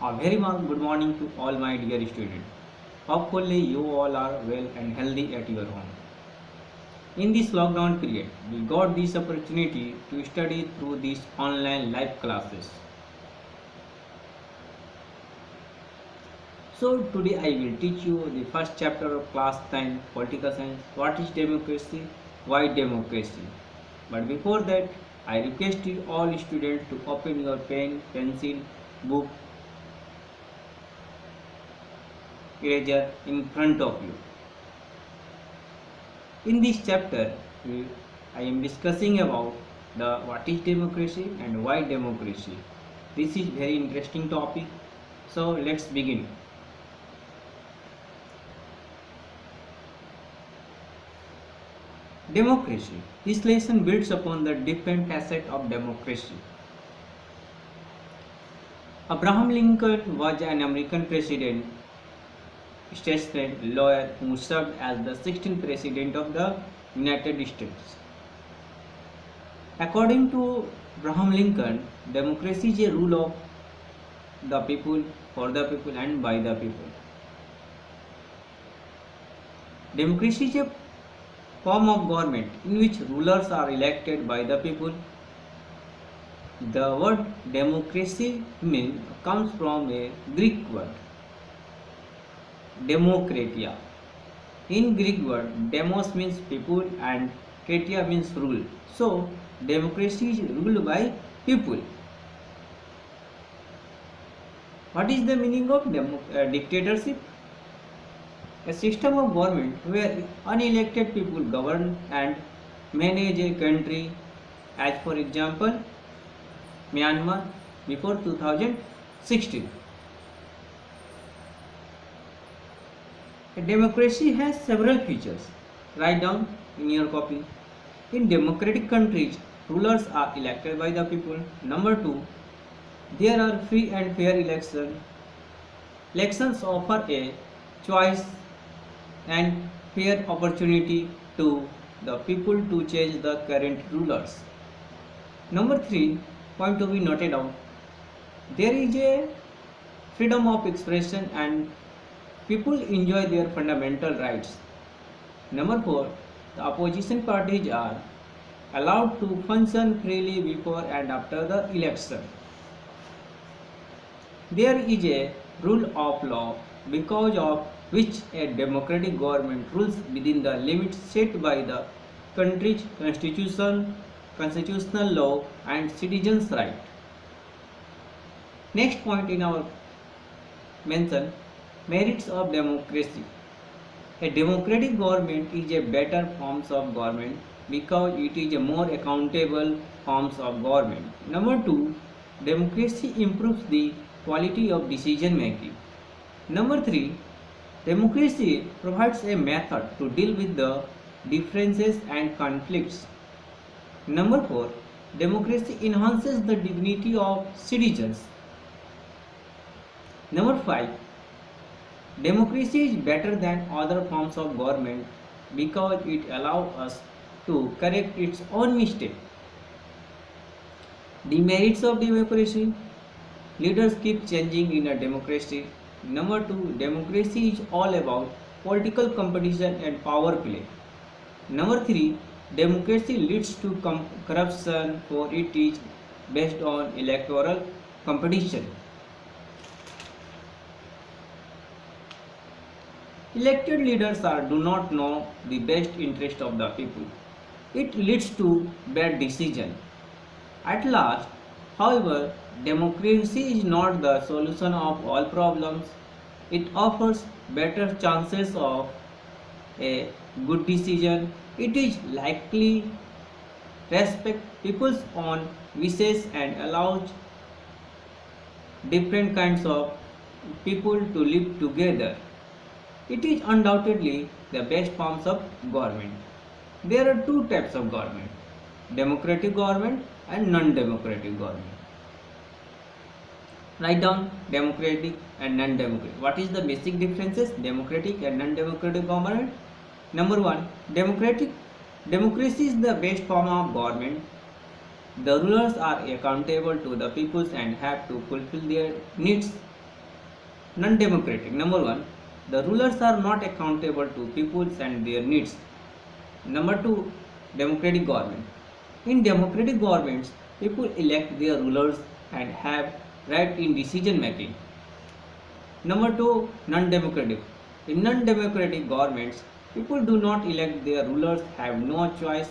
A very good morning to all my dear students. Hopefully you all are well and healthy at your home. In this lockdown period, we got this opportunity to study through these online live classes. So today I will teach you the first chapter of class 10 political science. What is democracy? Why democracy? But before that, I request you all students to open your pen, pencil, book, eraser in front of you. In this chapter, I am discussing about the what is democracy and why democracy. This is very interesting topic. So let's begin. Democracy. This lesson builds upon the different facets of democracy. Abraham Lincoln was an American president, statesman, lawyer who served as the 16th president of the United States. According to Abraham Lincoln, democracy is a rule of the people, for the people and by the people. Democracy is a form of government in which rulers are elected by the people. The word democracy comes from a Greek word, demokratia. In Greek word, demos means people and kratia means rule. So, democracy is ruled by people. What is the meaning of dictatorship? A system of government where unelected people govern and manage a country, as for example, Myanmar before 2016. A democracy has several features. Write down in your copy. In democratic countries, rulers are elected by the people. Number 2, there are free and fair elections. Elections offer a choice and fair opportunity to the people to change the current rulers. Number 3, point to be noted out. There is a freedom of expression and people enjoy their fundamental rights. Number 4, the opposition parties are allowed to function freely before and after the election. There is a rule of law because of which a democratic government rules within the limits set by the country's constitution, constitutional law and citizens' right. Next point in our mention, merits of democracy. A democratic government is a better form of government because it is a more accountable form of government. Number 2, democracy improves the quality of decision making. Number 3, democracy provides a method to deal with the differences and conflicts. Number 4, democracy enhances the dignity of citizens. Number 5, democracy is better than other forms of government because it allows us to correct its own mistake. Demerits of democracy. Leaders keep changing in a democracy. Number 2, democracy is all about political competition and power play. Number 3, democracy leads to corruption for it is based on electoral competition. Elected leaders do not know the best interest of the people. It leads to bad decisions. At last, however, democracy is not the solution of all problems. It offers better chances of a good decision. It is likely respect people's own wishes and allows different kinds of people to live together. It is undoubtedly the best forms of government. There are two types of government, democratic government and non-democratic government. Write down democratic and non-democratic. What is the basic differences democratic and non-democratic government? Number 1, democracy is the best form of government. The rulers are accountable to the people and have to fulfill their needs. Non-democratic. Number one, the rulers are not accountable to peoples and their needs. Number two, democratic government. In democratic governments, people elect their rulers and have right in decision making. Number two, non-democratic. In non-democratic governments, people do not elect their rulers, have no choice,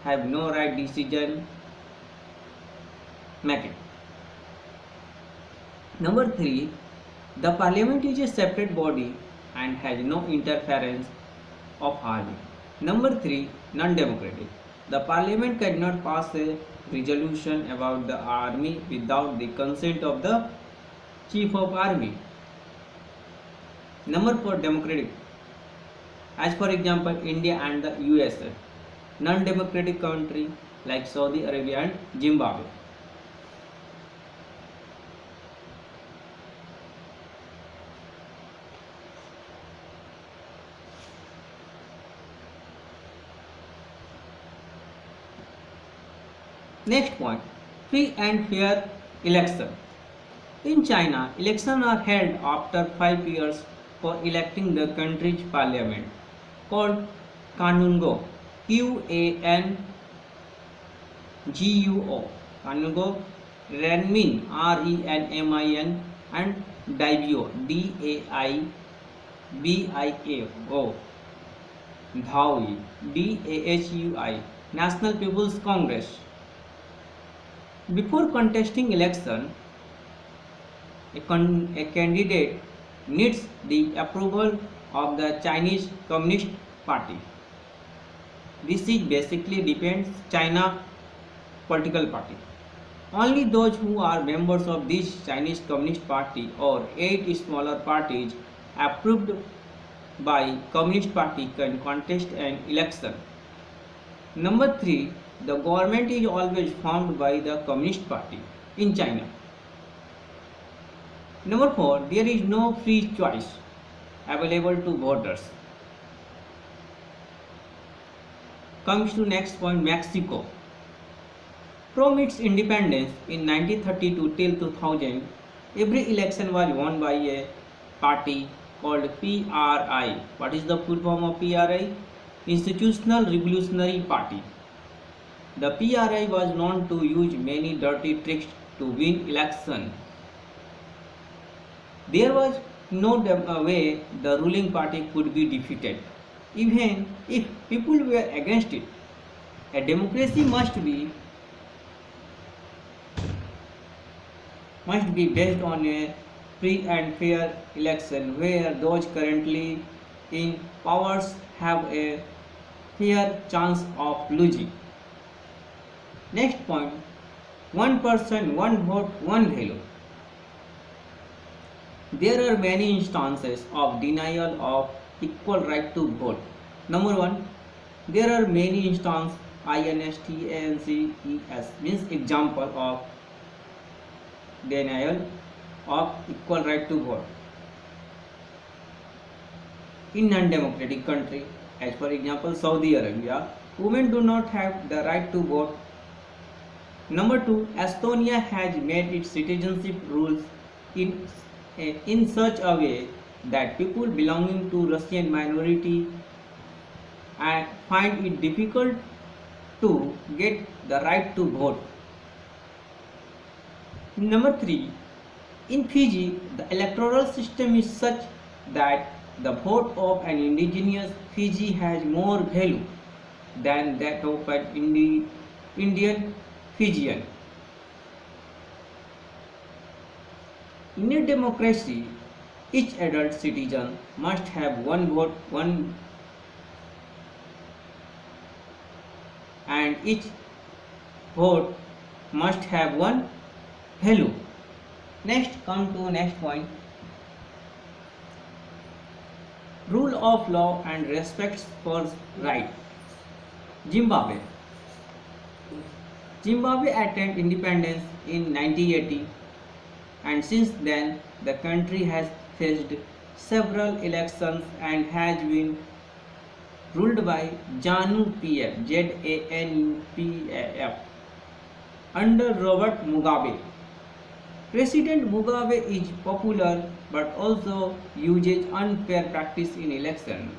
have no right decision making. Number three, the parliament is a separate body and has no interference of army. Number three, non-democratic. The parliament cannot pass a resolution about the army without the consent of the chief of army. Number four, democratic. As for example, India and the USA. Non-democratic country like Saudi Arabia and Zimbabwe. Next point, free and fair election. In China, elections are held after 5 years for electing the country's parliament, called Kanungo, Q-A-N-G-U-O, Kanungo, Renmin, R-E-N-M-I-N, and Daibio, D-A-I-B-I-A-O, Dhaui, D-A-H-U-I, National People's Congress. Before contesting election, a candidate needs the approval of the Chinese Communist Party. This is basically depends China political party. Only those who are members of this Chinese Communist Party or 8 smaller parties approved by Communist Party can contest an election. Number 3, the government is always formed by the Communist Party in China. Number 4, there is no free choice available to voters. Comes to next point, Mexico. From its independence in 1932 till 2000, every election was won by a party called PRI. What is the full form of PRI? Institutional Revolutionary Party. The PRI was known to use many dirty tricks to win election. There was no way the ruling party could be defeated, even if people were against it. A democracy must be based on a free and fair election where those currently in powers have a fair chance of losing. Next point, one person, one vote, one value. There are many instances of denial of equal right to vote. Number 1, there are many instances, INSTANCES means example of denial of equal right to vote. In non-democratic country, as for example Saudi Arabia, women do not have the right to vote. Number 2, Estonia has made its citizenship rules in such a way that people belonging to Russian minority find it difficult to get the right to vote. Number 3, in Fiji, the electoral system is such that the vote of an indigenous Fiji has more value than that of an Indian Fijian. In a democracy, each adult citizen must have one vote, and each vote must have one value. Next, come to next point. Rule of law and respect for right. Zimbabwe. Zimbabwe attained independence in 1980, and since then the country has faced several elections and has been ruled by ZANU-PF, ZANU-PF under Robert Mugabe. President Mugabe is popular but also uses unfair practice in election.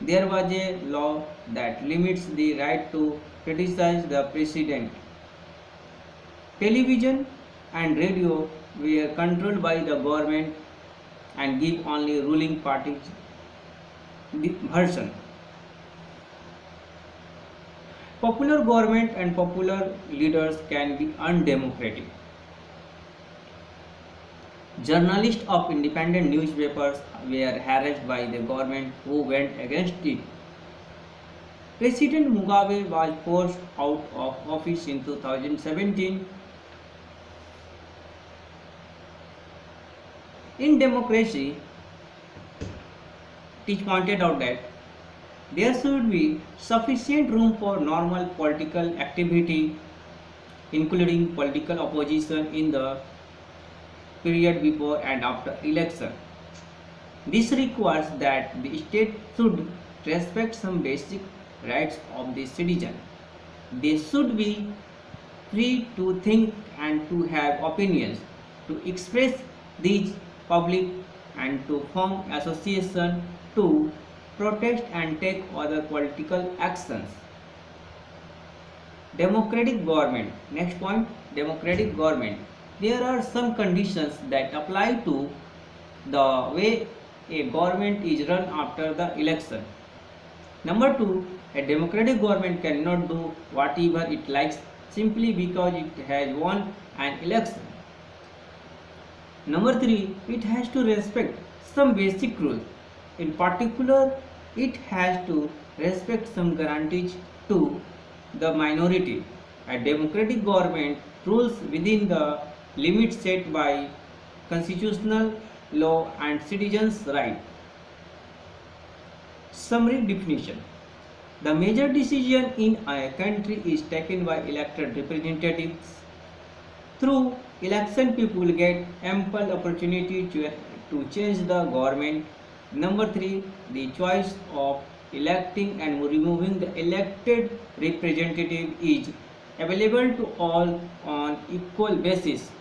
There was a law that limits the right to criticize the president. Television and radio were controlled by the government and give only ruling parties the version. Popular government and popular leaders can be undemocratic. Journalists of independent newspapers were harassed by the government who went against it. President Mugabe was forced out of office in 2017. In democracy, it is pointed out that there should be sufficient room for normal political activity, including political opposition in the period before and after election. This requires that the state should respect some basic rights of the citizen. They should be free to think and to have opinions, to express these public and to form association, to protest and take other political actions. Democratic government. Next point, democratic government. There are some conditions that apply to the way a government is run after the election. Number 2, a democratic government cannot do whatever it likes simply because it has won an election. Number 3, it has to respect some basic rules. In particular, it has to respect some guarantees to the minority. A democratic government rules within the limits set by constitutional law and citizens' rights. Summary definition. The major decision in a country is taken by elected representatives. Through election, people get ample opportunity to change the government. Number 3, the choice of electing and removing the elected representative is available to all on equal basis.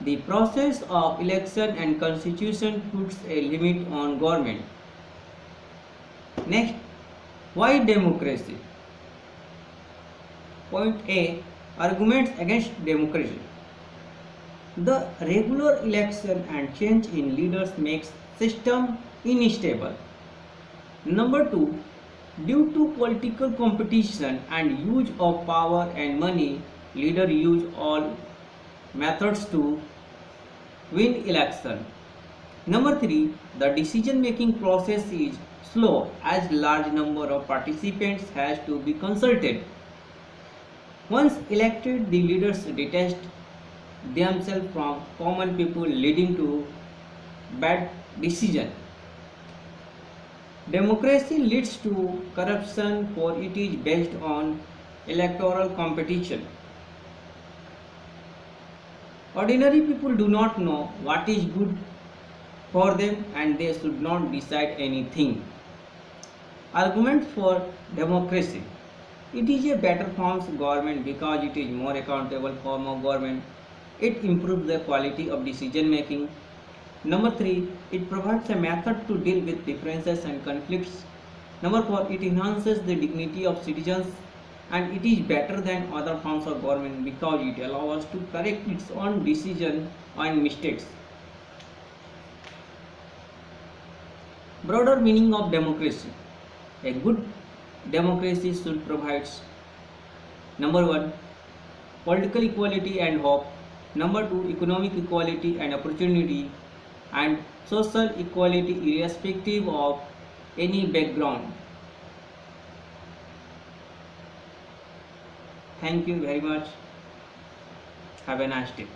The process of election and constitution puts a limit on government. Next, why democracy? Point A, arguments against democracy. The regular election and change in leaders makes system unstable. Number 2, due to political competition and use of power and money, leaders use all methods to win election. Number 3, the decision making process is slow as large number of participants has to be consulted. Once elected, the leaders detach themselves from common people, leading to bad decision. Democracy leads to corruption, for it is based on electoral competition. Ordinary people do not know what is good for them and they should not decide anything. Argument for democracy. It is a better form of government because it is more accountable form of government. It improves the quality of decision making. Number 3, it provides a method to deal with differences and conflicts. Number 4, it enhances the dignity of citizens and it is better than other forms of government because it allows us to correct its own decision and mistakes. Broader meaning of democracy. A good democracy should provide number 1, political equality and hope. Number 2, economic equality and opportunity, and social equality irrespective of any background. Thank you very much. Have a nice day.